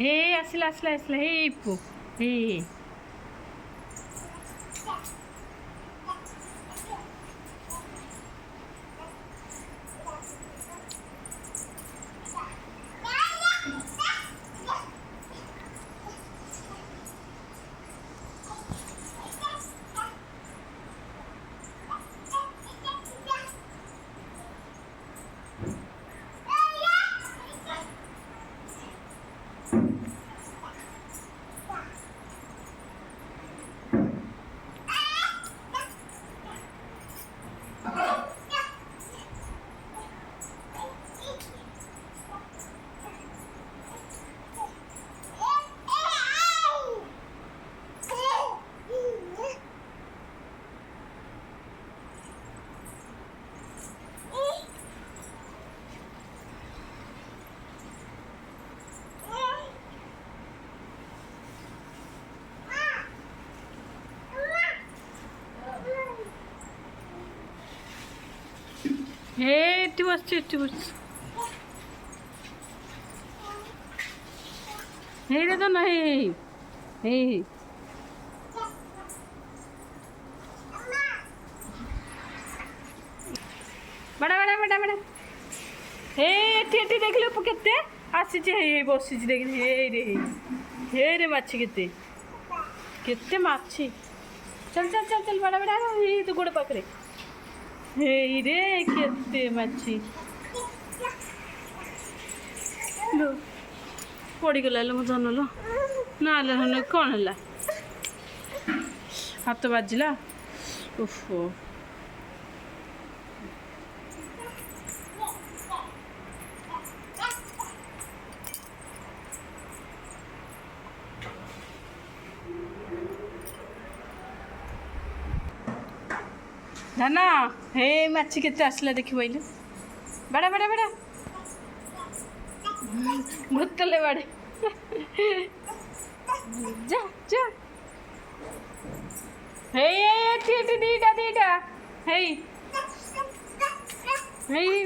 हे ଆସିଲା ଆସିଲା ଆସିଲା ହେଇ ପୁ ହେ ଏଠି ବସିଛି ଏଠି ବସିଛି ହେଇରେ ତ ନାହିଁ ହେଇ ହେଇ ବଡ଼ା ବଡ଼ା ବଡ଼ା ବଡ଼ା ହେ ଏଠି ଏଠି ଦେଖିଲୁ କେତେ ଆସିଛି ହେଇ ବସିଛି ଦେଖିଲି ହେଇରେ ମାଛି କେତେ କେତେ ମାଛି ଚାଲ ଚାଲ ଚାଲ ଚାଲ ବଡ଼ା ବଡ଼ା ହେଇ ତୁ ଗୋଡ଼ ପାଖରେ ହେଇରେ କେତେ ମାଛି ପଡ଼ିଗଲା ଲୋ ମୋ ଧନ ଲୋ ନା ଧନ କ'ଣ ହେଲା ହାତ ବାଜିଲା ଓହୋ ଧନ ହେ ମାଛି କେତେ ଆସିଲା ଦେଖିବ ଏଇଲେ ବଡ଼ା ବଡ଼ା ବଡ଼ା ଭୂତଲେ ବାଡ଼େ ଯା ଯା ହେଇ ଏଠି ଏଠି ଦିଟା ଦିଟା ହେଇ ହେଇ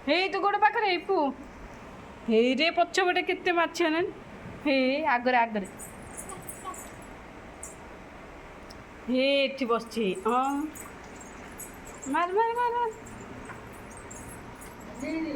ହେଇ ତୁ ଗୋଡ଼ ପାଖରେ ହେଇ ପୁ ହେଇରେ ପଛପଟେ କେତେ ମାଛି ହେଲାଣି ହେଇ ଆଗରେ ଆଗରେ हे एठी बसछि हां मार मार मार मार दे दे